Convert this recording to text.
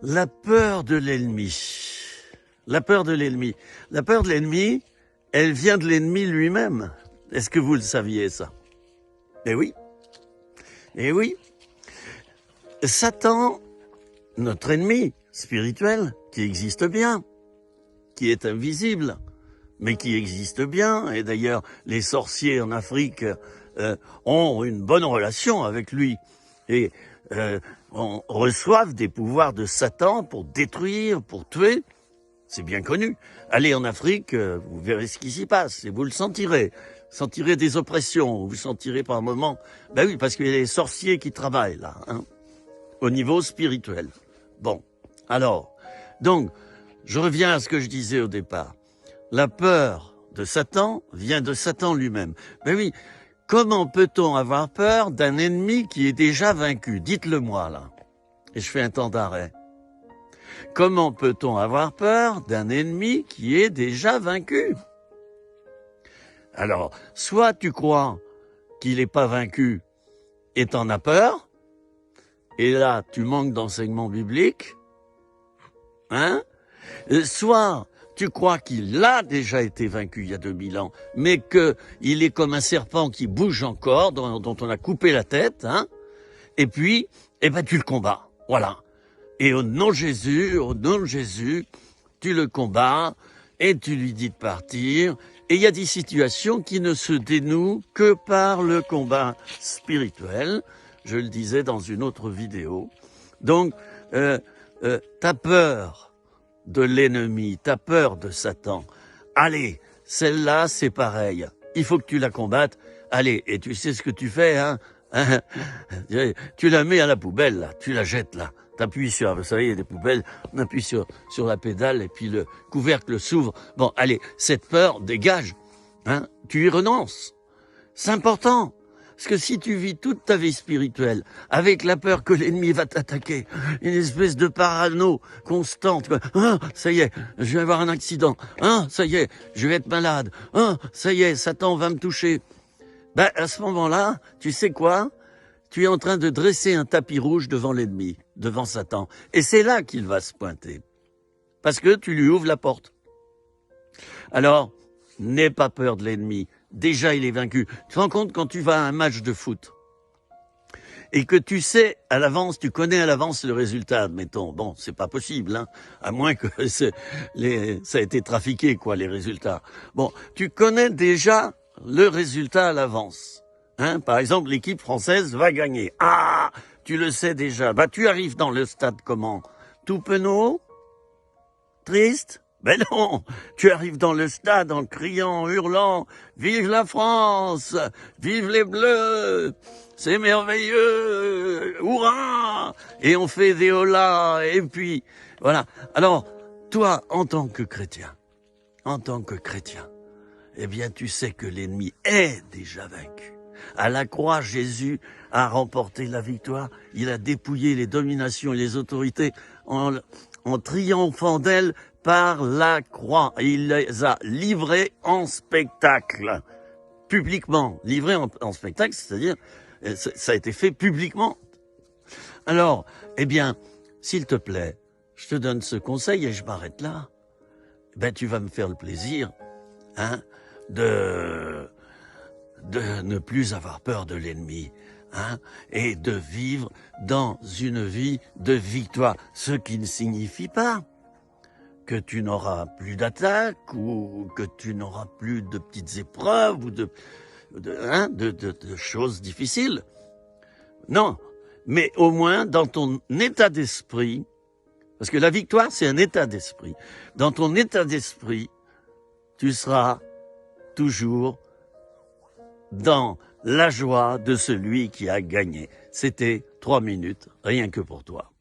La peur de l'ennemi. La peur de l'ennemi. La peur de l'ennemi, elle vient de l'ennemi lui-même. Est-ce que vous le saviez, ça? Eh oui. Eh oui. Satan, notre ennemi spirituel, qui existe bien, qui est invisible, mais qui existe bien. Et d'ailleurs, les sorciers en Afrique ont une bonne relation avec lui. Et on reçoivent des pouvoirs de Satan pour détruire, pour tuer. C'est bien connu. Allez en Afrique, vous verrez ce qui s'y passe et vous le sentirez. Vous sentirez des oppressions, vous sentirez par moments... Ben oui, parce qu'il y a les sorciers qui travaillent là, hein, au niveau spirituel. Bon, alors, donc, je reviens à ce que je disais au départ. La peur de Satan vient de Satan lui-même. Ben oui, comment peut-on avoir peur d'un ennemi qui est déjà vaincu? Dites-le moi là. Et je fais un temps d'arrêt. Comment peut-on avoir peur d'un ennemi qui est déjà vaincu? Alors, soit tu crois qu'il n'est pas vaincu et t'en as peur, et là, tu manques d'enseignement biblique, hein? Soit tu crois qu'il a déjà été vaincu il y a 2000 ans, mais qu'il est comme un serpent qui bouge encore, dont on a coupé la tête, hein? Et puis, eh ben, tu le combats. Voilà. Et au nom de Jésus, tu le combats et tu lui dis de partir. Et il y a des situations qui ne se dénouent que par le combat spirituel. Je le disais dans une autre vidéo. Donc, t'as peur de l'ennemi, t'as peur de Satan. Allez, celle-là, c'est pareil. Il faut que tu la combattes. Allez, et tu sais ce que tu fais, hein? Tu la mets à la poubelle, là. Tu la jettes, là. T'appuies sur, vous savez, il y a des poubelles, on appuie sur la pédale et puis le couvercle s'ouvre. Bon, allez, cette peur, dégage, hein, tu y renonces. C'est important, parce que si tu vis toute ta vie spirituelle avec la peur que l'ennemi va t'attaquer, une espèce de parano constante, quoi. Ah, ça y est, je vais avoir un accident, ah, ça y est, je vais être malade, ah, ça y est, Satan va me toucher. Ben, à ce moment-là, tu sais quoi? Tu es en train de dresser un tapis rouge devant l'ennemi, devant Satan. Et c'est là qu'il va se pointer. Parce que tu lui ouvres la porte. Alors, n'aie pas peur de l'ennemi. Déjà, il est vaincu. Tu te rends compte quand tu vas à un match de foot et que tu sais à l'avance, tu connais à l'avance le résultat, admettons. Bon, c'est pas possible, hein, à moins que ça a été trafiqué, quoi, les résultats. Bon, tu connais déjà le résultat à l'avance. Hein, par exemple, l'équipe française va gagner. Ah, tu le sais déjà. Bah, tu arrives dans le stade comment? Tout penaud? Triste? Ben non, tu arrives dans le stade en criant, en hurlant, vive la France, vive les Bleus, c'est merveilleux, hurrah! Et on fait des holas, et puis, voilà. Alors, toi, en tant que chrétien, eh bien, tu sais que l'ennemi est déjà vaincu. À la croix, Jésus a remporté la victoire. Il a dépouillé les dominations et les autorités en triomphant d'elles par la croix. Il les a livrés en spectacle, publiquement. Livrés en spectacle, c'est-à-dire, ça a été fait publiquement. Alors, eh bien, s'il te plaît, je te donne ce conseil et je m'arrête là. Ben, tu vas me faire le plaisir, hein, de ne plus avoir peur de l'ennemi, hein, et de vivre dans une vie de victoire. Ce qui ne signifie pas que tu n'auras plus d'attaques ou que tu n'auras plus de petites épreuves ou de choses difficiles. Non, mais au moins dans ton état d'esprit, parce que la victoire, c'est un état d'esprit. Dans ton état d'esprit, tu seras toujours dans la joie de celui qui a gagné. C'était 3 minutes, rien que pour toi.